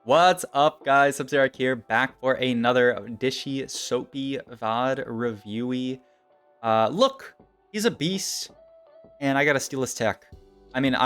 What's up, guys? Subzerac here, back for another dishy, soapy VOD reviewy. Look, he's a beast, and I gotta steal his tech. I mean,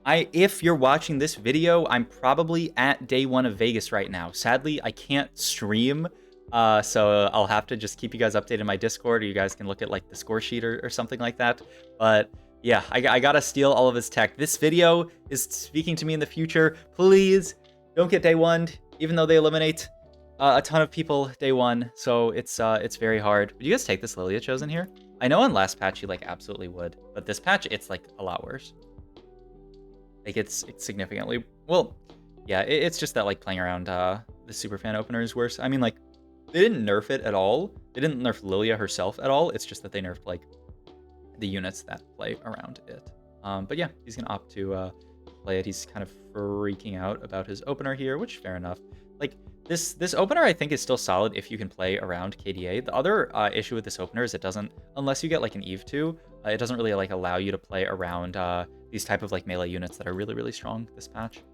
if you're watching this video, I'm probably at day one of Vegas right now. Sadly, I can't stream, so I'll have to just keep you guys updated in my Discord, or you guys can look at like the score sheet or something like that. But yeah, I gotta steal all of his tech. This video is speaking to me in the future. Please don't get day one, even though they eliminate a ton of people day one. So it's very hard. Would you guys take this Lilia chosen here? I know on last patch you like absolutely would, but this patch it's like a lot worse. Like it's significantly well, yeah. It's just that like playing around the superfan opener is worse. I mean, like they didn't nerf it at all. They didn't nerf Lilia herself at all. It's just that they nerfed like the units that play around it. But yeah, he's gonna opt to play it. He's kind of freaking out about his opener here, which fair enough. Like this opener, I think is still solid if you can play around KDA. The other issue with this opener is it doesn't, unless you get like an Eve 2, it doesn't really like allow you to play around these type of like melee units that are really strong this patch.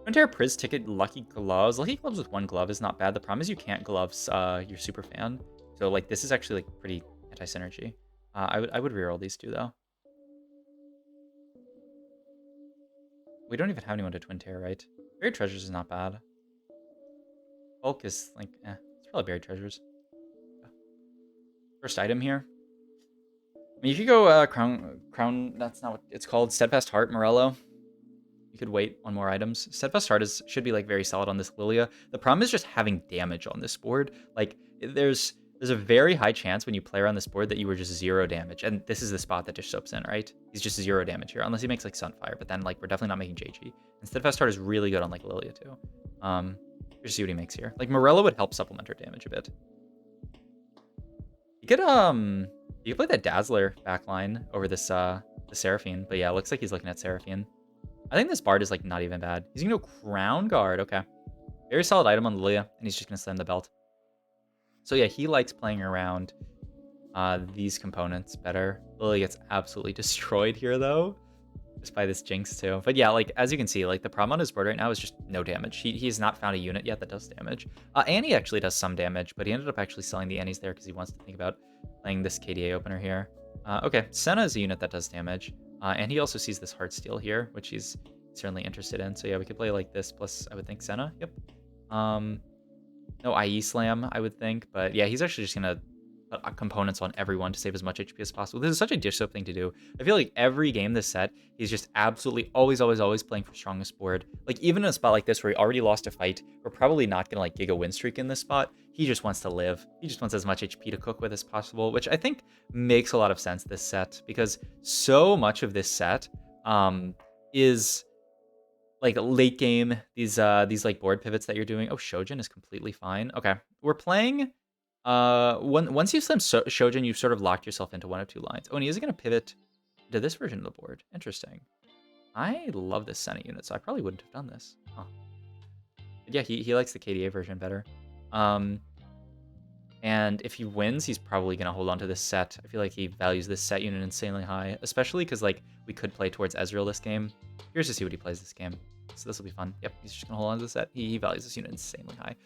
Frontier Priz ticket Lucky Gloves. Lucky Gloves with one glove is not bad. The problem is you can't gloves your super fan. So like this is actually like pretty anti-synergy. I would reroll these two though. We don't even have anyone to twin tear, right? Buried Treasures is not bad. Bulk is like, it's probably Buried Treasures. First item here. I mean, if you go crown, that's not what it's called. Steadfast Heart, Morello. You could wait on more items. Steadfast Heart should be like very solid on this Lilia. The problem is just having damage on this board. Like there's a very high chance when you play around this board that you were just 0 damage. And this is the spot that Dish Soap's in, right? He's just 0 damage here, unless he makes like Sunfire. But then like we're definitely not making JG. And Steadfast Heart is really good on like Lilia too. Here's see what he makes here. Like Morello would help supplement her damage a bit. You could play that Dazzler backline over this the Seraphine. But yeah, it looks like he's looking at Seraphine. I think this Bard is like not even bad. He's gonna go Crown Guard. Okay. Very solid item on Lilia, and he's just gonna slam the belt. So yeah, he likes playing around these components better. Lilia gets absolutely destroyed here though, just by this Jinx too. But yeah, like as you can see, like the problem on his board right now is just no damage. He's not found a unit yet that does damage. Annie actually does some damage, but he ended up actually selling the Annies there because he wants to think about playing this KDA opener here. Okay, Senna is a unit that does damage. And he also sees this Hearsteel here, which he's certainly interested in. So yeah, we could play like this, plus I would think Senna. Yep. No IE Slam, I would think. But yeah, he's actually just going to put components on everyone to save as much HP as possible. This is such a Dish Soap thing to do. I feel like every game this set, he's just absolutely always playing for strongest board. Like even in a spot like this where he already lost a fight, we're probably not going to like Giga win streak in this spot. He just wants to live. He just wants as much HP to cook with as possible, which I think makes a lot of sense this set, because so much of this set is like late game, these like board pivots that you're doing. Oh, Shojin is completely fine. Okay, we're playing once you slam Shojin, you've sort of locked yourself into one of two lines. Oh, and he is going to pivot to this version of the board. Interesting. I love this Senna unit, so I probably wouldn't have done this. Huh. But yeah, he likes the KDA version better. And if he wins, he's probably going to hold on to this set. I feel like he values this set unit insanely high, especially because like we could play towards Ezreal this game. Here's to see what he plays this game. So this will be fun. Yep, he's just going to hold on to the set. He values this unit insanely high.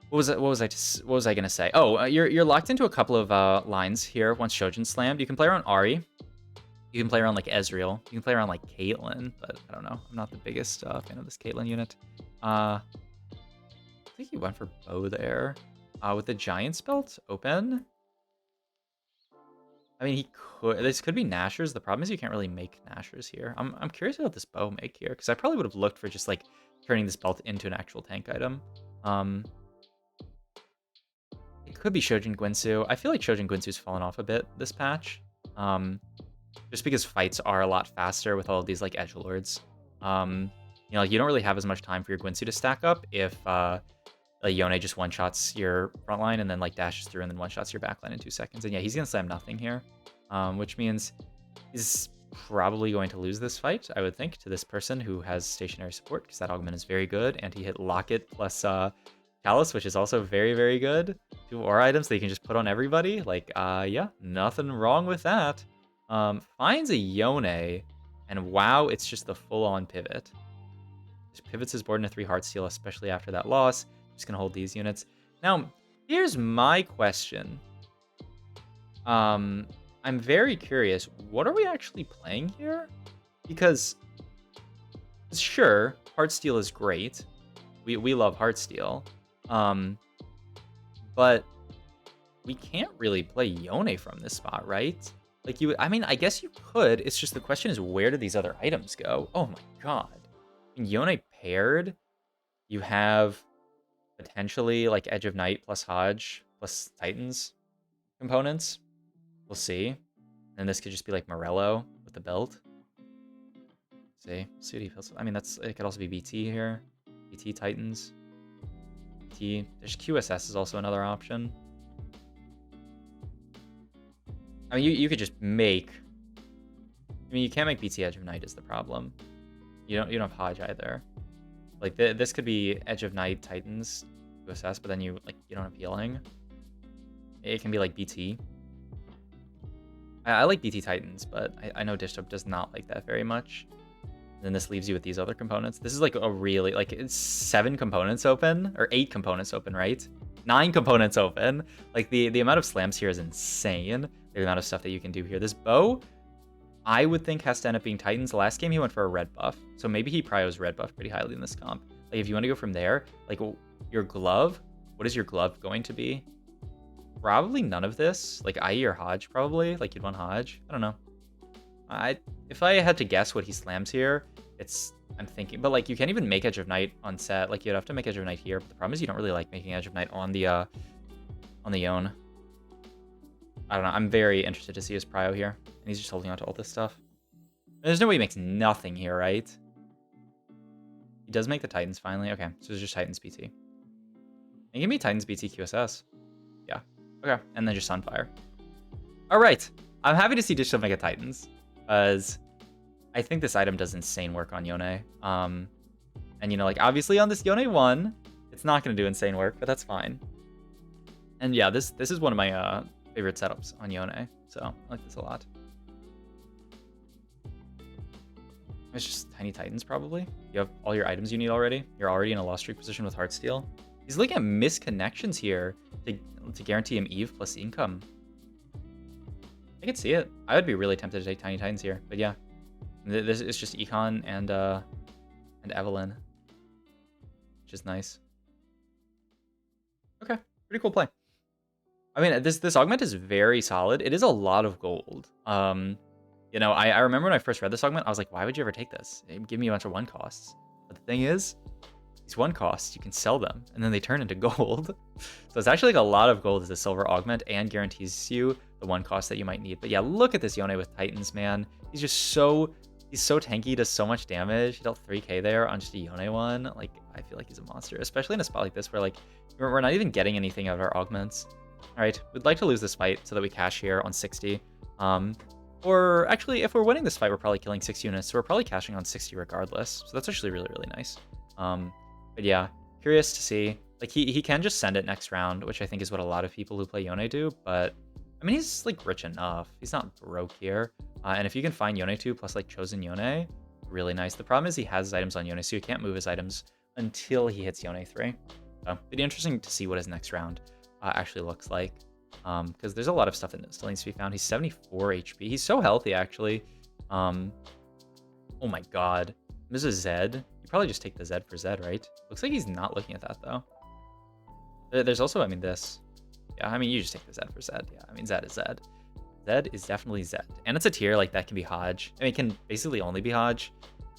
What was I gonna say? Oh, you're locked into a couple of lines here once Shojin slammed. You can play around Ahri. You can play around like Ezreal. You can play around like Caitlyn, but I don't know. I'm not the biggest fan of this Caitlyn unit. I think he went for bow there. With the Giant's Belt open. I mean, this could be Nashers. The problem is you can't really make Nashers here. I'm curious about this bow make here, because I probably would have looked for just like turning this belt into an actual tank item. It could be Shojin Guinsoo. I feel like Shojin Guinsoo's fallen off a bit this patch. Just because fights are a lot faster with all of these like edgelords. You know, like you don't really have as much time for your Guinsoo to stack up if Yone just one-shots your front line and then like dashes through and then one-shots your back line in 2 seconds. And yeah, he's gonna slam nothing here, which means he's probably going to lose this fight, I would think, to this person who has stationary support, because that augment is very good, and he hit Locket plus Callus, which is also very good. 2 aura items that you can just put on everybody. Like, yeah, nothing wrong with that. Finds a Yone, and wow, it's just the full-on pivot. Just pivots his board into 3 Heartsteel, especially after that loss. Just gonna hold these units. Now, here's my question. I'm very curious. What are we actually playing here? Because sure, Heartsteel is great. We love Heartsteel. But we can't really play Yone from this spot, right? Like I mean, I guess you could. It's just the question is, where do these other items go? Oh my god. In Yone paired, you have potentially like Edge of Night plus Hodge plus Titans components. We'll see. And this could just be like Morello with the belt. See what he feels. I mean, it could also be BT here. BT Titans. BT. There's QSS is also another option. I mean, you could just make. I mean, you can't make BT Edge of Night is the problem. You don't have Hodge either. Like this could be Edge of Night Titans QSS, but then you don't have healing. It can be like BT. I like BT Titans, but I know Dishtub does not like that very much. And then this leaves you with these other components. This is like a really, like, it's 7 components open, or 8 components open, right? 9 components open. Like, the amount of slams here is insane. The amount of stuff that you can do here. This bow, I would think, has to end up being Titans. Last game, he went for a red buff. So maybe he prios red buff pretty highly in this comp. Like, if you want to go from there, like, your glove, what is your glove going to be? Probably none of this. Like, IE or Hodge, probably. Like, you'd want Hodge. I don't know. If I had to guess what he slams here, I'm thinking, but like you can't even make Edge of Night on set. Like you'd have to make Edge of Night here. But the problem is you don't really like making Edge of Night on the Yone. I don't know. I'm very interested to see his prio here, and he's just holding on to all this stuff. There's no way he makes nothing here, right? He does make the Titans finally. Okay, so it's just Titans BT. And give me Titans BT QSS. Yeah. Okay, and then just Sunfire. All right. I'm happy to see Dishtub make a Titans, because I think this item does insane work on Yone. And you know, like obviously on this Yone 1, it's not going to do insane work, but that's fine. And yeah, this is one of my favorite setups on Yone, so I like this a lot. It's just Tiny Titans probably. You have all your items you need already. You're already in a lost streak position with Heartsteel. He's looking at misconnections here to guarantee him Eve plus income. I could see it. I would be really tempted to take Tiny Titans here, but yeah. This is just Econ and Evelyn, which is nice. Okay, pretty cool play. I mean, this augment is very solid. It is a lot of gold. You know, I remember when I first read this augment, I was like, why would you ever take this? Give me a bunch of 1 costs. But the thing is, these 1 costs, you can sell them, and then they turn into gold. So it's actually like a lot of gold as a silver augment and guarantees you the 1 cost that you might need. But yeah, look at this Yone with Titans, man. He's just so tanky, does so much damage. He dealt 3k there on just a Yone one. Like, I feel like he's a monster, especially in a spot like this where like we're not even getting anything out of our augments. All right, we'd like to lose this fight so that we cash here on 60. Or actually, if we're winning this fight, we're probably killing 6 units, so we're probably cashing on 60 regardless. So that's actually really, really nice. But yeah, curious to see. Like, he can just send it next round, which I think is what a lot of people who play Yone do, but I mean, he's like rich enough. He's not broke here. And if you can find Yone 2 plus like Chosen Yone, really nice. The problem is he has his items on Yone, so you can't move his items until he hits Yone 3. So it'd be interesting to see what his next round actually looks like. Because there's a lot of stuff that still needs to be found. He's 74 HP. He's so healthy, actually. Oh my god. This is Zed. You probably just take the Zed for Zed, right? Looks like he's not looking at that, though. There's also, I mean, this. Yeah, I mean, you just take the Zed for Zed. Yeah, I mean, Zed is Zed. Zed is definitely Zed. And it's a tier, like, that can be Hodge. I mean, it can basically only be Hodge.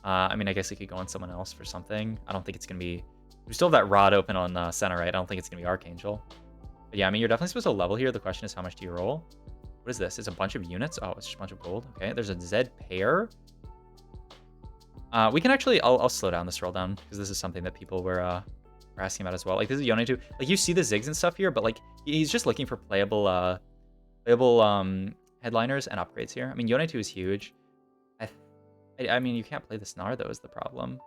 I mean, I guess it could go on someone else for something. I don't think it's going to be... We still have that Rod open on center, right? I don't think it's going to be Archangel. But yeah, I mean, you're definitely supposed to level here. The question is, how much do you roll? What is this? It's a bunch of units? Oh, it's just a bunch of gold. Okay, there's a Zed pair. We can actually... I'll slow down this roll down, because this is something that people were asking about as well. Like, this is Yone 2. Like, you see the zigs and stuff here, but, like, he's just looking for playable headliners and upgrades here. I mean, Yone 2 is huge. I mean, you can't play the Snar, though, is the problem.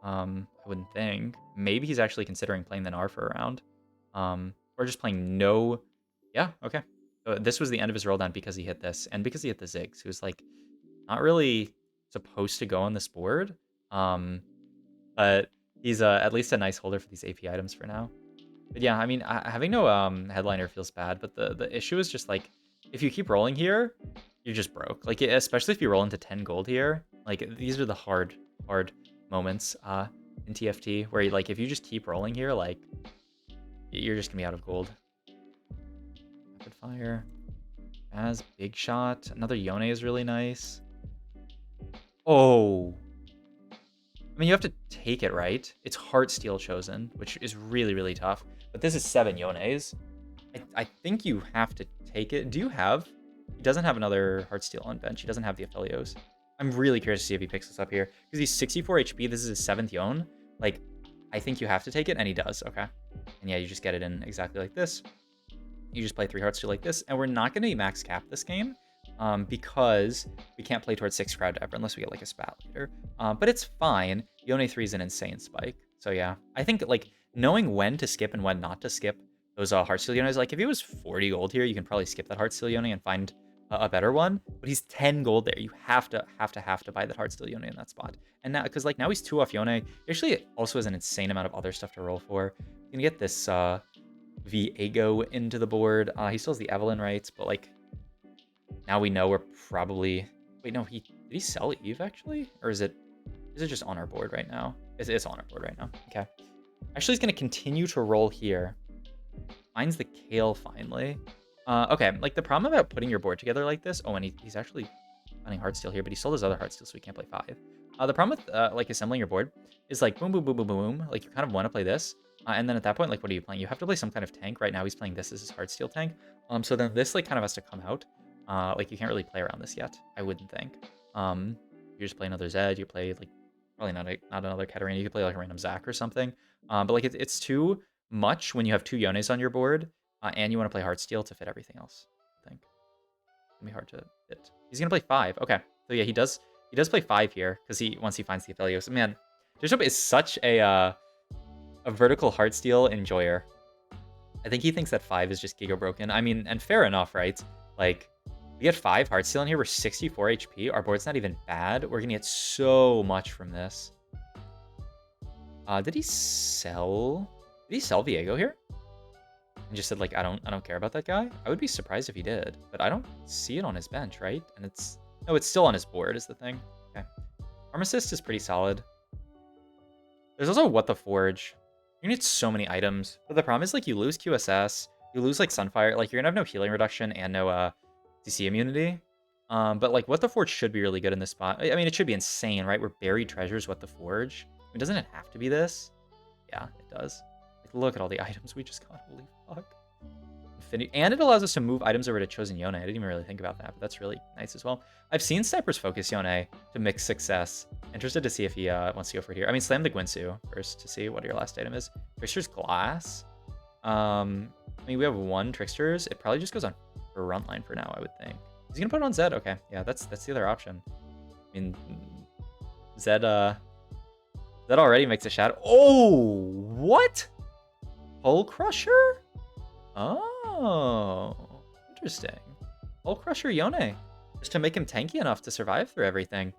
I wouldn't think. Maybe he's actually considering playing the Gnar for a round. Or just playing no... Yeah, okay. So this was the end of his roll down because he hit this, and because he hit the zigs. He was, like, not really supposed to go on this board. But But he's at least a nice holder for these AP items for now. But yeah, I mean, having no headliner feels bad, but the issue is just like if you keep rolling here, you're just broke. Like especially if you roll into 10 gold here, like these are the hard moments in TFT where you, like if you just keep rolling here, like you're just gonna be out of gold. Rapid fire, as big shot, another Yone is really nice. Oh. I mean, you have to take it, right? It's Heartsteel chosen, which is really, really tough. But this is 7 Yones. I think you have to take it. Do you have... He doesn't have another Heartsteel on bench. He doesn't have the Aphelios. I'm really curious to see if he picks this up here. Because he's 64 HP. This is his 7th Yone. Like, I think you have to take it, and he does. Okay. And yeah, you just get it in exactly like this. You just play 3 Heartsteel like this. And we're not going to be max cap this game. Because we can't play towards 6 crowd ever unless we get like a spat later. But it's fine. Yone 3 is an insane spike. So yeah, I think like knowing when to skip and when not to skip those Heartsteel Yones, like if he was 40 gold here, you can probably skip that Heartsteel Yone and find a better one. But he's 10 gold there. You have to buy that Heartsteel Yone in that spot. And now, because like now he's 2 off Yone, he actually also has an insane amount of other stuff to roll for. You can get this Viego into the board. He still has the Evelyn rights, but like now we know we're probably... Wait, no, did he sell Eve, actually? Or is it just on our board right now? It's on our board right now. Okay. Actually, he's going to continue to roll here. Finds the Kale, finally. Okay, like, the problem about putting your board together like this... Oh, and he's actually finding Heartsteel here, but he sold his other Heartsteel, so he can't play 5. The problem with, like, assembling your board is, like, boom, boom, boom, boom, boom, boom. Like, you kind of want to play this. And then at that point, like, what are you playing? You have to play some kind of tank. Right now, he's playing this as his Heartsteel tank. So then this, like, kind of has to come out. Like, you can't really play around this yet, I wouldn't think. You just play another Zed, you play, like, probably not another Katarina, you could play, like, a random Zac or something. But, like, it's too much when you have 2 Yones on your board, and you want to play Heartsteel to fit everything else, I think. It's gonna be hard to fit. He's gonna play 5, okay. So, yeah, he does play 5 here, because once he finds the Aphelios. Man, Bishop is such a vertical Heartsteel enjoyer. I think he thinks that 5 is just Giga broken. I mean, and fair enough, right? Like, we get 5 Heartsteel in here. We're 64 HP. Our board's not even bad. We're gonna get so much from this. Did he sell Viego here? And just said, like, I don't care about that guy? I would be surprised if he did, but I don't see it on his bench, right? And it's still on his board is the thing. Okay. Pharmacist is pretty solid. There's also What the Forge. You need so many items. But the problem is, like, you lose QSS, you lose, like, Sunfire. Like, you're gonna have no healing reduction and no, CC immunity. But, like, What the Forge should be really good in this spot. I mean, it should be insane, right? We're Buried Treasures, What the Forge. I mean, doesn't it have to be this? Yeah, it does. Like, look at all the items we just got. Holy fuck. Infinity. And it allows us to move items over to Chosen Yone. I didn't even really think about that, but that's really nice as well. I've seen Snipers focus Yone to mix success. Interested to see if he wants to go for it here. I mean, slam the Gwynsu first to see what your last item is. Trickster's Glass. I mean, we have 1 Trickster's. It probably just goes on for front line for now, I would think. He's gonna put it on Zed. Okay, yeah, that's the other option. I mean, Zed already makes a shadow. Oh, what? Hull Crusher? Oh, interesting. Hull Crusher Yone, just to make him tanky enough to survive through everything.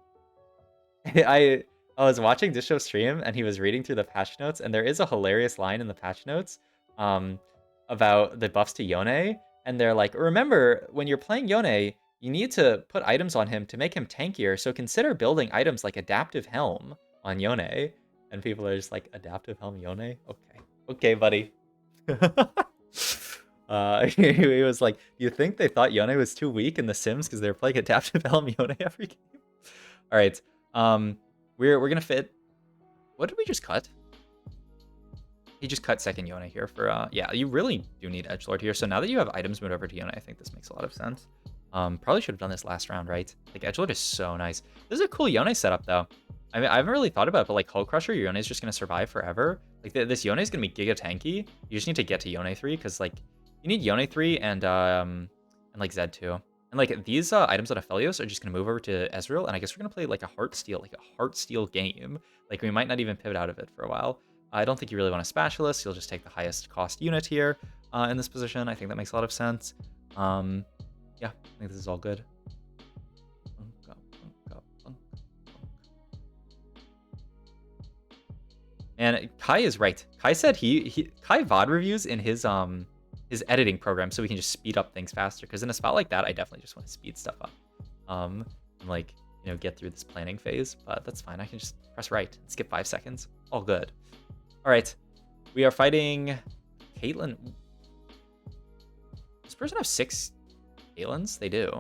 I was watching Disho stream and he was reading through the patch notes, and there is a hilarious line in the patch notes about the buffs to Yone, and they're like, remember, when you're playing Yone, you need to put items on him to make him tankier, so consider building items like Adaptive Helm on Yone. And people are just like, Adaptive Helm Yone? Okay. Okay, buddy. He was like, you think they thought Yone was too weak in The Sims because they were playing Adaptive Helm Yone every game? Alright. We're gonna fit... What did we just cut? He just cut second Yone here for, yeah, you really do need Edgelord here. So now that you have items moved over to Yone, I think this makes a lot of sense. Probably should have done this last round, right? Like, Edgelord is so nice. This is a cool Yone setup, though. I mean, I haven't really thought about it, but, like, Hull Crusher, Yone is just going to survive forever. Like, this Yone is going to be giga tanky. You just need to get to Yone 3, because, like, you need Yone 3 and like, Zed 2. And, like, these items on Aphelios are just going to move over to Ezreal, and I guess we're going to play, like, a Heartsteel game. Like, we might not even pivot out of it for a while. I don't think you really want a Spatulus. You'll just take the highest cost unit here in this position. I think that makes a lot of sense. Yeah, I think this is all good. And Kai is right. Kai said Kai VOD reviews in his editing program so we can just speed up things faster. Because in a spot like that, I definitely just want to speed stuff up. And like, you know, get through this planning phase. But that's fine. I can just press right and skip 5 seconds. All good. All right. We are fighting Caitlyn. Does this person have 6 Caitlyn's? They do.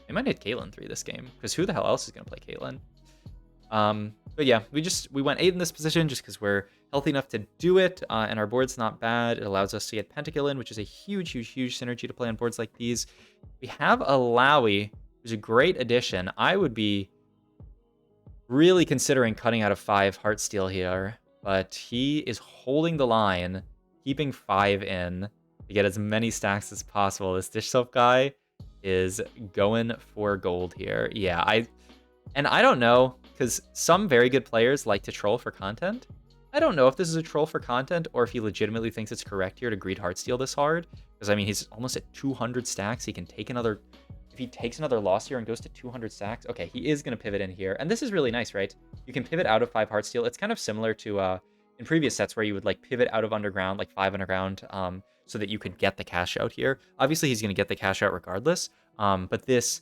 They might hit Caitlyn 3 this game. Because who the hell else is going to play Caitlyn? But yeah, we went 8 in this position just because we're healthy enough to do it, and our board's not bad. It allows us to get Pentakill in, which is a huge synergy to play on boards like these. We have a Lowy, who's a great addition. I would be really considering cutting out of 5 Heartsteel here, but he is holding the line, keeping 5 in to get as many stacks as possible. This Dish Soap guy is going for gold here. Yeah, I don't know, because some very good players like to troll for content. I don't know if this is a troll for content or if he legitimately thinks it's correct here to greed Heartsteel this hard. Because, I mean, he's almost at 200 stacks. He can take another... If he takes another loss here and goes to 200 stacks... Okay, he is going to pivot in here. And this is really nice, right? You can pivot out of 5 Heartsteel. It's kind of similar to in previous sets where you would, like, pivot out of Underground, like 5 Underground, so that you could get the cash out here. Obviously, he's going to get the cash out regardless. But this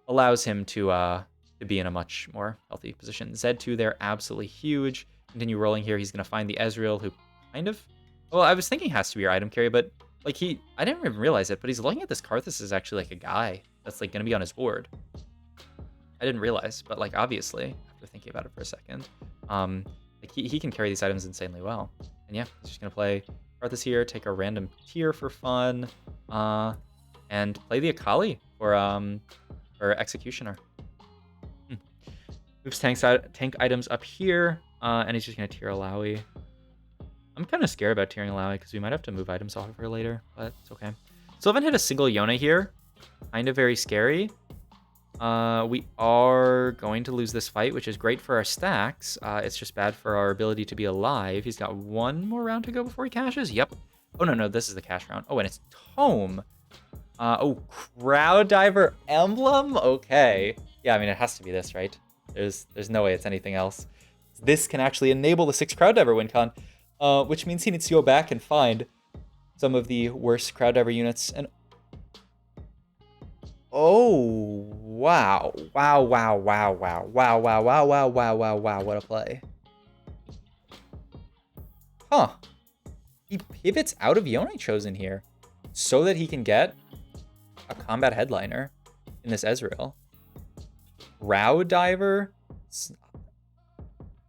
allows him to be in a much more healthy position. Z2 there, absolutely huge. Continue rolling here. He's going to find the Ezreal, who kind of... Well, I was thinking has to be your item carry, but like I didn't even realize it, but he's looking at this Karthus as actually like a guy that's like going to be on his board. I didn't realize, but like obviously, after thinking about it for a second, like he can carry these items insanely well. And yeah, he's just going to play Karthus here, take a random tier for fun, and play the Akali for Executioner. Moves tank items up here, and he's just going to tier Alawi. I'm kind of scared about tiering Alawi because we might have to move items off of her later, but it's okay. Sylvan hit a single Yone here. Kind of very scary. We are going to lose this fight, which is great for our stacks. It's just bad for our ability to be alive. He's got 1 more round to go before he cashes. Yep. Oh, no, this is the cash round. Oh, and it's Tome. Oh, Crowd Diver Emblem? Okay. Yeah, I mean, it has to be this, right? There's no way it's anything else. This can actually enable the 6 Crowd Diver win con, which means he needs to go back and find some of the worst Crowd Diver units. And oh, wow. Wow, what a play. Huh. He pivots out of Yone Chosen here so that he can get a combat headliner in this Ezreal. Crowd Diver?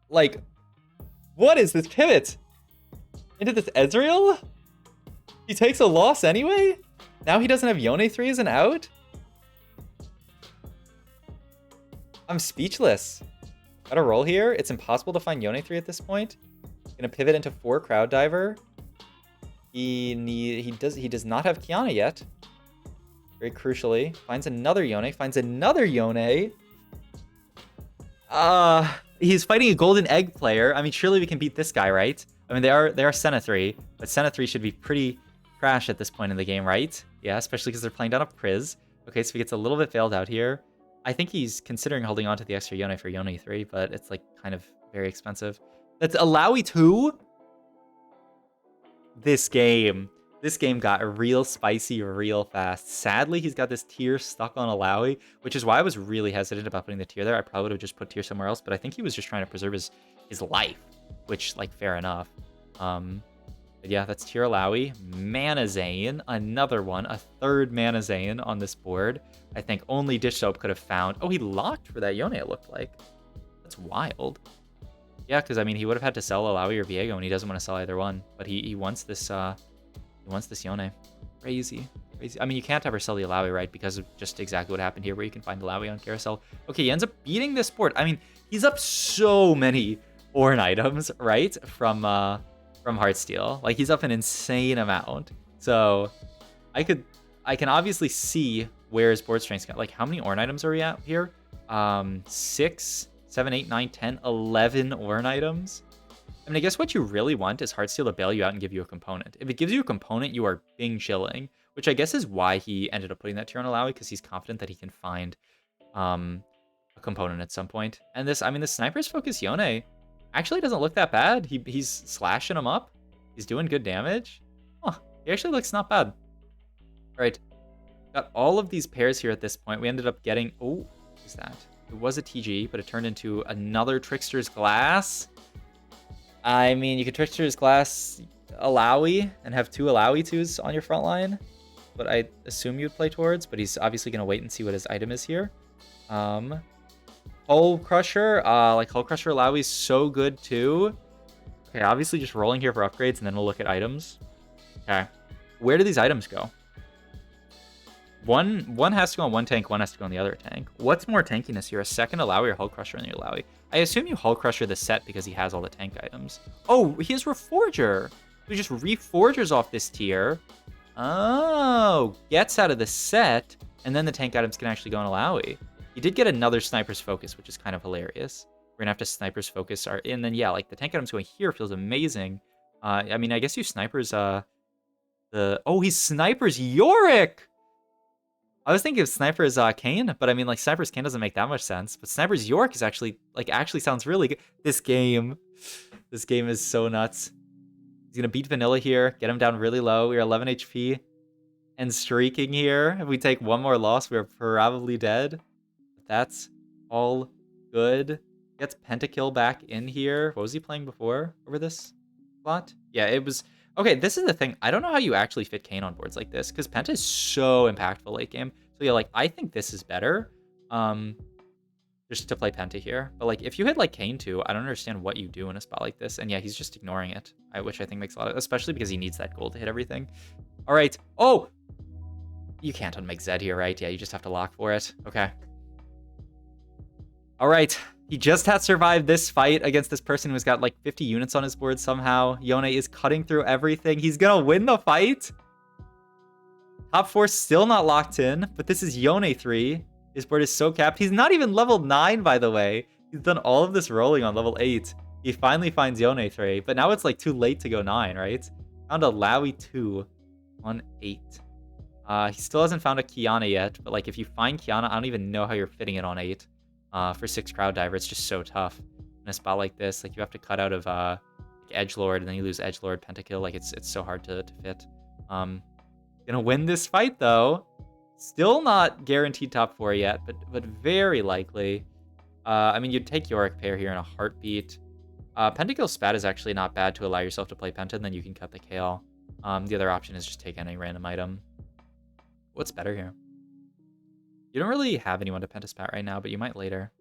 Like, what is this pivot? Into this Ezreal? He takes a loss anyway? Now he doesn't have Yone 3 as an out? I'm speechless. Got a roll here. It's impossible to find Yone 3 at this point. Gonna pivot into 4 Crowd Diver. He does not have Kiana yet. Very crucially. Finds another Yone. He's fighting a golden egg player. I mean, surely we can beat this guy, right? I mean, they are Senna 3, but Senna 3 should be pretty trash at this point in the game, right? Yeah, especially because they're playing down a Priz. Okay, so he gets a little bit failed out here. I think he's considering holding on to the extra Yone for Yone 3, but it's like kind of very expensive. That's Alawi 2? This game got real spicy real fast. Sadly, he's got this tier stuck on Alawi, which is why I was really hesitant about putting the tier there. I probably would have just put tier somewhere else, but I think he was just trying to preserve his life, which, like, fair enough. But yeah, that's tier Alawi. Mana Zane, another one, a 3rd Mana Zane on this board. I think only Dish Soap could have found. Oh, he locked for that Yone, it looked like. That's wild. Yeah, because I mean, he would have had to sell Alawi or Viego, and he doesn't want to sell either one. But he wants this. He wants this Yone. Crazy. I mean, you can't ever sell the Alawi, right? Because of just exactly what happened here, where you can find Alawi on Carousel. Okay, he ends up beating this board. I mean, he's up so many Ornn items, right? From Heartsteel. Like, he's up an insane amount. So I can obviously see where his board strength's got. Like, how many Ornn items are we at here? 6, 7, 8, 9, 10, 11 Ornn items. I mean, I guess what you really want is Heartsteel to bail you out and give you a component. If it gives you a component, you are bing chilling, which I guess is why he ended up putting that tier on Alawi, because he's confident that he can find a component at some point. And this, I mean, the Sniper's Focus Yone Actually doesn't look that bad. He's slashing him up. He's doing good damage. Huh, he actually looks not bad. All right, got all of these pairs here at this point. We ended up getting, oh, what is that? It was a TG, but it turned into another Trickster's Glass. I mean, you could Trickster's Glass Alawi and have 2 Alawi 2s on your front line. But I assume you'd play towards, but he's obviously going to wait and see what his item is here. Hull Crusher, like Hull Crusher Alawi is so good too. Okay, obviously just rolling here for upgrades, and then we'll look at items. Okay, where do these items go? One has to go on one tank, one has to go on the other tank. What's more tankiness here, a second Alawi or Hull Crusher in the Alawi? I assume you Hull Crusher the set because he has all the tank items. Oh, he has Reforger. He just Reforgers off this tier. Oh, gets out of the set, and then the tank items can actually go on Alawi. He did get another Sniper's Focus, which is kind of hilarious. We're gonna have to Sniper's Focus our, and then yeah, like the tank items going here feels amazing. I mean, I guess you Snipers oh, he Snipers Yorick. I was thinking of Sniper's Kane, but I mean, like Sniper's Kane doesn't make that much sense. But Sniper's York is actually sounds really good. This game is so nuts. He's gonna beat Vanilla here, get him down really low. We're 11 HP and streaking here. If we take one more loss, we're probably dead. But that's all good. Gets Pentakill back in here. What was he playing before over this spot? Yeah, it was. Okay, this is the thing. I don't know how you actually fit Kane on boards like this, because Penta is so impactful late game. So yeah, like, I think this is better, just to play Penta here. But like, if you hit like Kane too, I don't understand what you do in a spot like this. And yeah, he's just ignoring it, which I think makes a lot of, especially because he needs that gold to hit everything. All right. Oh, you can't unmake Zed here, right? Yeah, you just have to lock for it. Okay. All right. He just had survived this fight against this person who's got like 50 units on his board somehow. Yone is cutting through everything. He's gonna win the fight. Top 4 still not locked in, but this is Yone 3. His board is so capped. He's not even level 9, by the way. He's done all of this rolling on level 8. He finally finds Yone 3, but now it's like too late to go 9, right? Found a Laui 2 on 8. He still hasn't found a Kiana yet, but like if you find Kiana, I don't even know how you're fitting it on 8. For 6 Crowd Diver, it's just so tough in a spot like this. Like you have to cut out of like Edgelord, and then you lose Edgelord Pentakill. Like it's so hard to fit. Gonna win this fight though. Still not guaranteed top 4 yet, but very likely. I mean, you'd take Yorick pair here in a heartbeat. Pentakill Spat is actually not bad to allow yourself to play Penta, and then you can cut the Kale. The other option is just take any random item. What's better here? You don't really have anyone to Pentaspat right now, but you might later.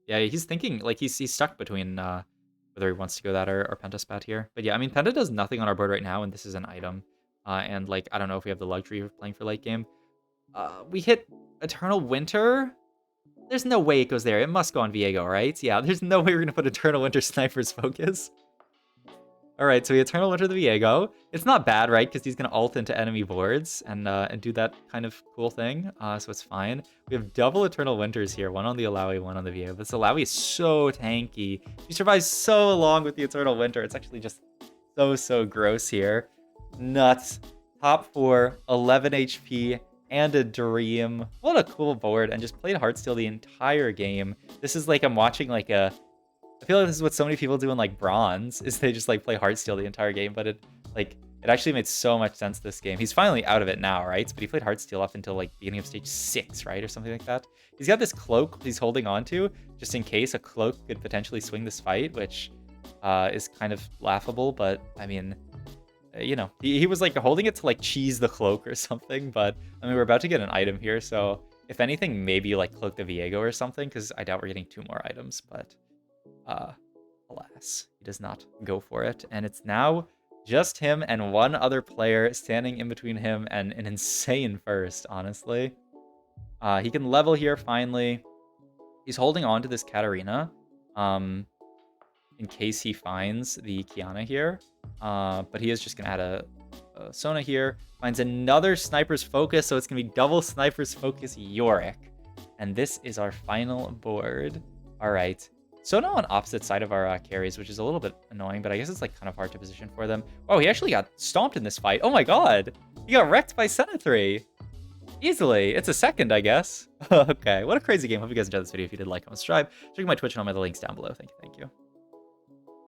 Yeah, he's thinking, like, he's stuck between whether he wants to go that or Pentaspat here. But yeah, I mean, Penta does nothing on our board right now, and this is an item. And, like, I don't know if we have the luxury of playing for late game. We hit Eternal Winter. There's no way it goes there. It must go on Viego, right? Yeah, there's no way we're going to put Eternal Winter Sniper's Focus. All right, so we Eternal Winter the Viego. It's not bad, right? Because he's going to ult into enemy boards and do that kind of cool thing. So it's fine. We have double Eternal Winters here. One on the Alawi, one on the Viego. This Alawi is so tanky. She survives so long with the Eternal Winter. It's actually just so gross here. Nuts. Top 4, 11 HP, and a Dream. What a cool board. And just played Hearsteel the entire game. This is like I'm watching like a... I feel like this is what so many people do in like Bronze, is they just like play Heartsteel the entire game, but it actually made so much sense this game. He's finally out of it now, right? But he played Heartsteel up until like beginning of stage 6, right? Or something like that. He's got this cloak he's holding on to, just in case a cloak could potentially swing this fight, which is kind of laughable, but I mean, you know, he was like holding it to like cheese the cloak or something, but I mean, we're about to get an item here, so if anything, maybe like cloak the Viego or something, because I doubt we're getting 2 more items, but alas, he does not go for it, and it's now just him and one other player standing in between him and an insane first, honestly. He can level here finally. He's holding on to this Katarina in case he finds the Kiana here, but he is just gonna add a Sona here, finds another Sniper's Focus, so it's gonna be double Sniper's Focus Yorick, and this is our final board. All right. Sona on opposite side of our carries, which is a little bit annoying, but I guess it's like kind of hard to position for them. Oh, he actually got stomped in this fight. Oh my god. He got wrecked by Senna 3. Easily. It's a second, I guess. Okay, what a crazy game. Hope you guys enjoyed this video. If you did, like, comment, subscribe. Check my Twitch and all my other links down below. Thank you.